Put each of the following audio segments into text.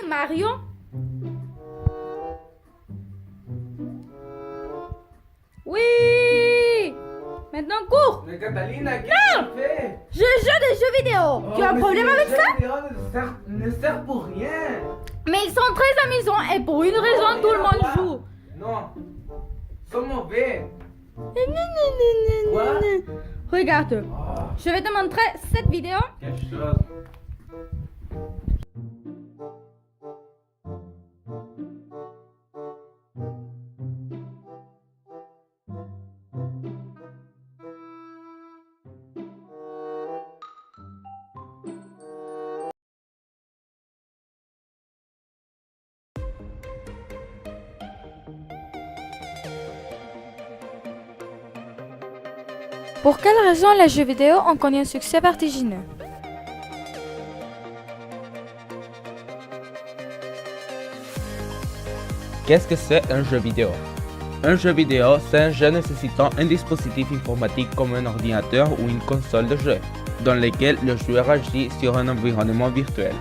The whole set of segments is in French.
Mario? Oui! Maintenant cours! Mais Catalina, qu'est-ce que tu fais? Je joue des jeux vidéo! Tu as un mais problème avec ça? ces jeux vidéo ne servent pour rien. Mais ils sont très amusants et pour une raison tout le monde joue. Non, ils sont mauvais. Quoi? Regarde, Ah, je vais te montrer cette vidéo. quelque chose. Pour quelle raison les jeux vidéo ont connu un succès vertigineux? Qu'est-ce que c'est un jeu vidéo? Un jeu vidéo, c'est un jeu nécessitant un dispositif informatique comme un ordinateur ou une console de jeu, dans lequel le joueur agit sur un environnement virtuel.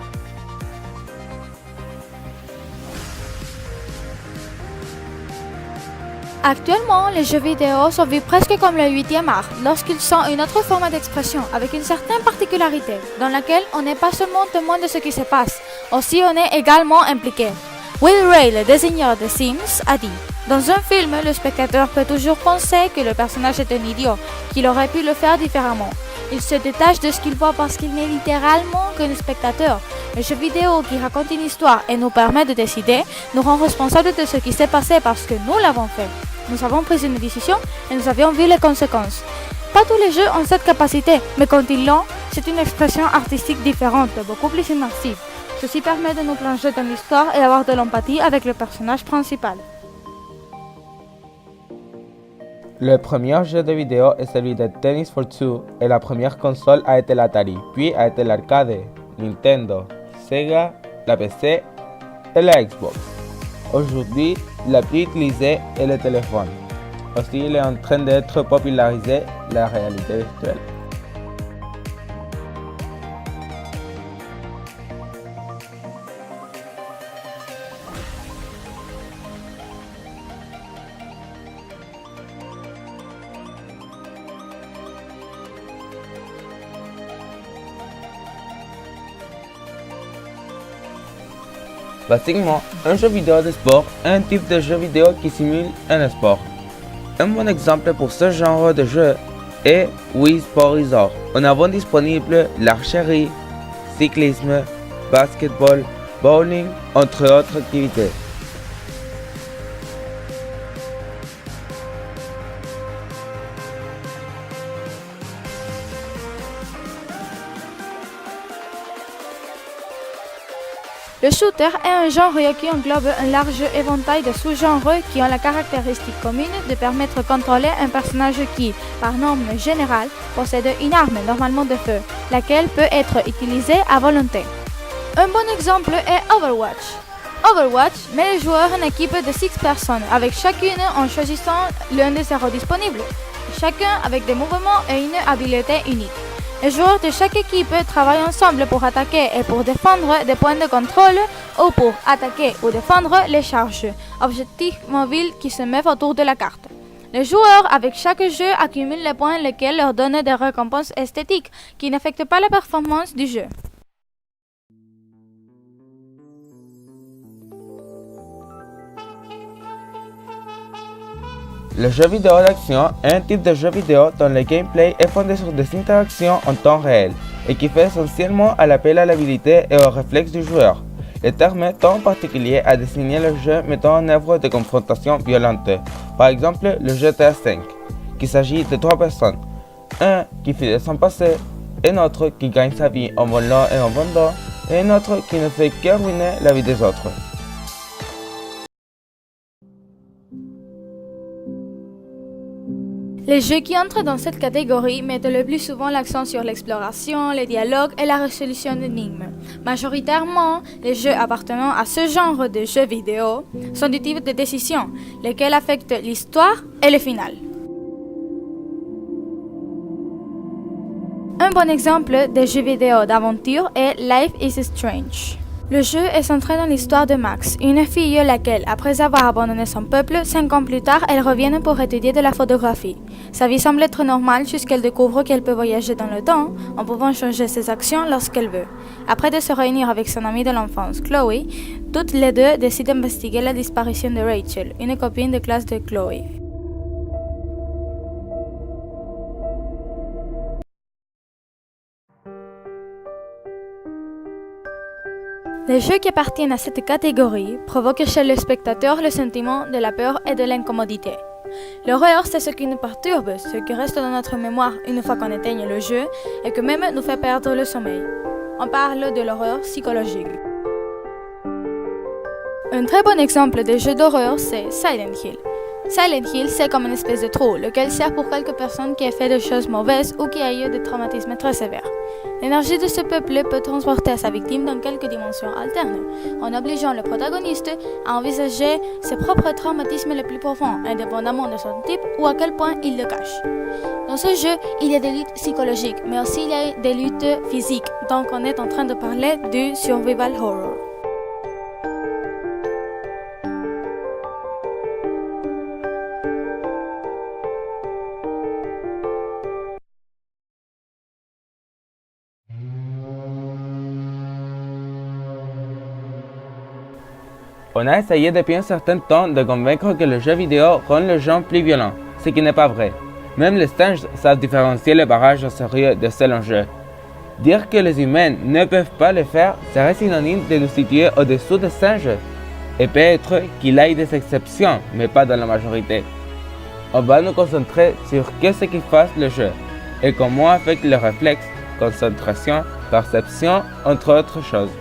Actuellement, les jeux vidéo sont vus presque comme le 8e art, lorsqu'ils sont une autre forme d'expression, avec une certaine particularité, dans laquelle on n'est pas seulement témoin de ce qui se passe, aussi on est également impliqué. Will Ray, le designer de Sims, a dit: dans un film, le spectateur peut toujours penser que le personnage est un idiot, qu'il aurait pu le faire différemment. Il se détache de ce qu'il voit parce qu'il n'est littéralement qu'un spectateur. Le jeu vidéo qui raconte une histoire et nous permet de décider nous rend responsables de ce qui s'est passé parce que nous l'avons fait. Nous avons pris une décision et nous avions vu les conséquences. Pas tous les jeux ont cette capacité, mais quand ils l'ont, c'est une expression artistique différente, beaucoup plus immersive. Ceci permet de nous plonger dans l'histoire et avoir de l'empathie avec le personnage principal. Le premier jeu de vidéo est celui de Tennis for Two et la première console a été l'Atari, puis a été l'arcade, Nintendo, Sega, la PC et la Xbox. Aujourd'hui, la plus utilisée est le téléphone. Aussi, il est en train d'être popularisé la réalité virtuelle. Basiquement, un jeu vidéo de sport est un type de jeu vidéo qui simule un sport. Un bon exemple pour ce genre de jeu est Wii Sport Resort. On avons disponible l'archerie, cyclisme, basketball, bowling, entre autres activités. Le shooter est un genre qui englobe un large éventail de sous-genres qui ont la caractéristique commune de permettre de contrôler un personnage qui, par norme générale, possède une arme, normalement de feu, laquelle peut être utilisée à volonté. Un bon exemple est Overwatch. Overwatch met les joueurs en équipe de 6 personnes, avec chacune en choisissant l'un des héros disponibles, chacun avec des mouvements et une habileté unique. Les joueurs de chaque équipe travaillent ensemble pour attaquer et pour défendre des points de contrôle ou pour attaquer ou défendre les charges, objectifs mobiles qui se mettent autour de la carte. Les joueurs avec chaque jeu accumulent les points lesquels leur donnent des récompenses esthétiques qui n'affectent pas la performance du jeu. Le jeu vidéo d'action est un type de jeu vidéo dont le gameplay est fondé sur des interactions en temps réel et qui fait essentiellement appel à l'habilité et aux réflexes du joueur. Le terme est en particulier à désigner le jeu mettant en œuvre des confrontations violentes. Par exemple, le GTA V, qui s'agit de 3 personnes. Un qui fait de son passé, un autre qui gagne sa vie en volant et en vendant, et un autre qui ne fait que ruiner la vie des autres. Les jeux qui entrent dans cette catégorie mettent le plus souvent l'accent sur l'exploration, le dialogue et la résolution d'énigmes. Majoritairement, les jeux appartenant à ce genre de jeux vidéo sont du type de décision, lesquels affectent l'histoire et le final. Un bon exemple de jeu vidéo d'aventure est Life is Strange. Le jeu est centré dans l'histoire de Max, une fille laquelle, après avoir abandonné son peuple, 5 ans plus tard, elle revient pour étudier de la photographie. Sa vie semble être normale jusqu'elle découvre qu'elle peut voyager dans le temps, en pouvant changer ses actions lorsqu'elle veut. Après de se réunir avec son amie de l'enfance, Chloe, toutes les deux décident d'investiguer la disparition de Rachel, une copine de classe de Chloe. Les jeux qui appartiennent à cette catégorie provoquent chez le spectateur le sentiment de la peur et de l'incommodité. L'horreur, c'est ce qui nous perturbe, ce qui reste dans notre mémoire une fois qu'on éteigne le jeu et que même nous fait perdre le sommeil. On parle de l'horreur psychologique. Un très bon exemple de jeu d'horreur, c'est Silent Hill. Silent Hill, c'est comme une espèce de trou, lequel sert pour quelques personnes qui aient fait des choses mauvaises ou qui aient eu des traumatismes très sévères. L'énergie de ce peuple peut transporter sa victime dans quelques dimensions alternes, en obligeant le protagoniste à envisager ses propres traumatismes les plus profonds, indépendamment de son type ou à quel point il le cache. Dans ce jeu, il y a des luttes psychologiques, mais aussi il y a des luttes physiques, donc on est en train de parler du survival horror. On a essayé depuis un certain temps de convaincre que le jeu vidéo rend le genre plus violent, ce qui n'est pas vrai. Même les singes savent différencier les barrages au sérieux de ceux en jeu. Dire que les humains ne peuvent pas le faire serait synonyme de nous situer au-dessous des singes. Et peut-être qu'il y ait des exceptions, mais pas dans la majorité. On va nous concentrer sur ce qui fasse le jeu et comment affecte le réflexe, concentration, perception, entre autres choses.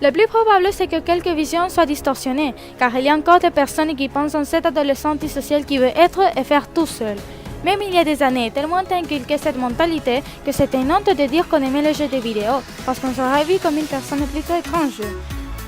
Le plus probable, c'est que quelques visions soient distorsionnées, car il y a encore des personnes qui pensent en cet adolescent antisocial qui veut être et faire tout seul. Même il y a des années, tellement inculqué cette mentalité que c'était une honte de dire qu'on aimait les jeux de vidéo, parce qu'on serait vu comme une personne plutôt étrange.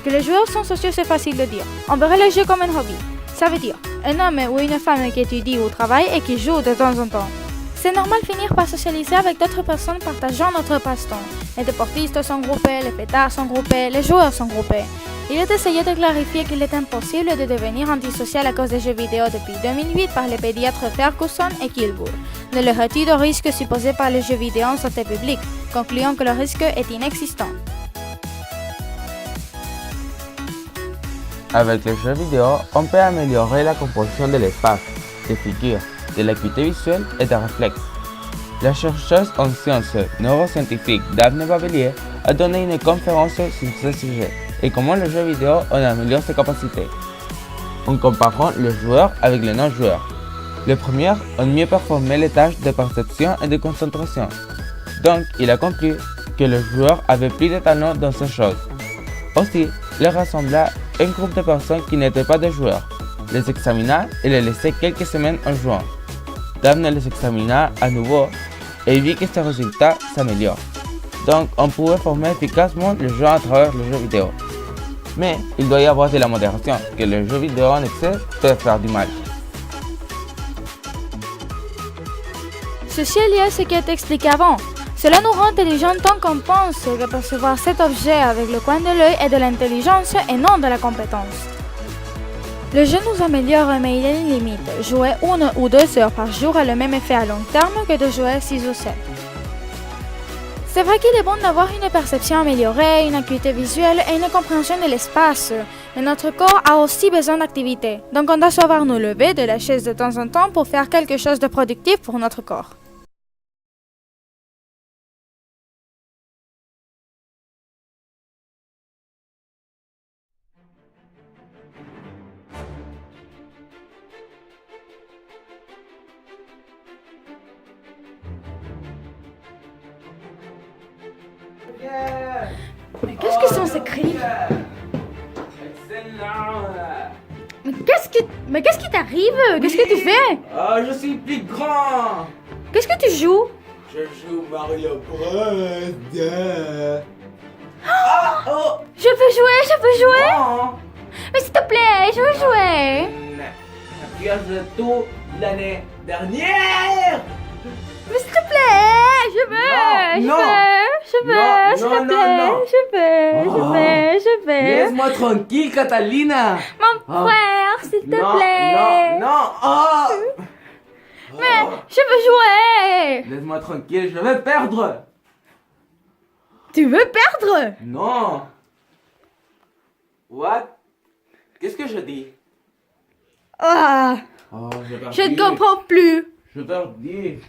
Que les joueurs sont sociaux, c'est facile de dire. On verrait les jeux comme un hobby. Ça veut dire un homme ou une femme qui étudie ou travaille et qui joue de temps en temps. C'est normal finir par socialiser avec d'autres personnes partageant notre passe-temps. Les déportistes sont groupés, les fêtards sont groupés, les joueurs sont groupés. Il est essayé de clarifier qu'il est impossible de devenir antisocial à cause des jeux vidéo depuis 2008 par les pédiatres Ferguson et Kilbourg, de leur étude de risque supposé par les jeux vidéo en santé publique, concluant que le risque est inexistant. Avec les jeux vidéo, on peut améliorer la composition de l'espace, des figures, de l'acuité visuelle et des réflexes. La chercheuse en sciences neuroscientifiques Daphne Babelier a donné une conférence sur ce sujet et comment le jeu vidéo en améliore ses capacités. En comparant les joueurs avec les non-joueurs, les premiers ont mieux performé les tâches de perception et de concentration. Donc, il a conclu que les joueurs avaient plus de talent dans ces choses. Aussi, il rassembla un groupe de personnes qui n'étaient pas des joueurs, les examina et les laissa quelques semaines en jouant. Daphne les examina à nouveau et vit que ces résultats s'améliorent. Donc, on pouvait former efficacement les gens à travers le jeu vidéo. Mais il doit y avoir de la modération, que le jeu vidéo en excès peut faire du mal. Ceci est lié à ce qui a été expliqué avant. Cela nous rend intelligents tant qu'on pense que percevoir cet objet avec le coin de l'œil est de l'intelligence et non de la compétence. Le jeu nous améliore, mais il y a une limite. Jouer 1 ou 2 heures par jour a le même effet à long terme que de jouer 6 ou 7. C'est vrai qu'il est bon d'avoir une perception améliorée, une acuité visuelle et une compréhension de l'espace, mais notre corps a aussi besoin d'activité, donc on doit savoir nous lever de la chaise de temps en temps pour faire quelque chose de productif pour notre corps. Mais qu'est-ce qu'ils sont ces cris? Excellent. Mais qu'est-ce qui t'arrive? Qu'est-ce que tu fais? Oh, je suis plus grand. Qu'est-ce que tu joues? Je joue Mario Bros. Ah, oh. Je peux jouer? Non. Mais s'il te plaît, je veux jouer. Tu as joué tout l'année dernière. veux, s'il non, te non, plaît. non. Je vais. Laisse-moi tranquille, Catalina. Mon frère, s'il te Non, plaît. non, non. Ah. Mais je veux jouer. Laisse-moi tranquille, je vais perdre. Tu veux perdre? Non. What? Qu'est-ce que je dis? Ah, Oh, j'ai je ne perdu. comprends plus. Je perdu.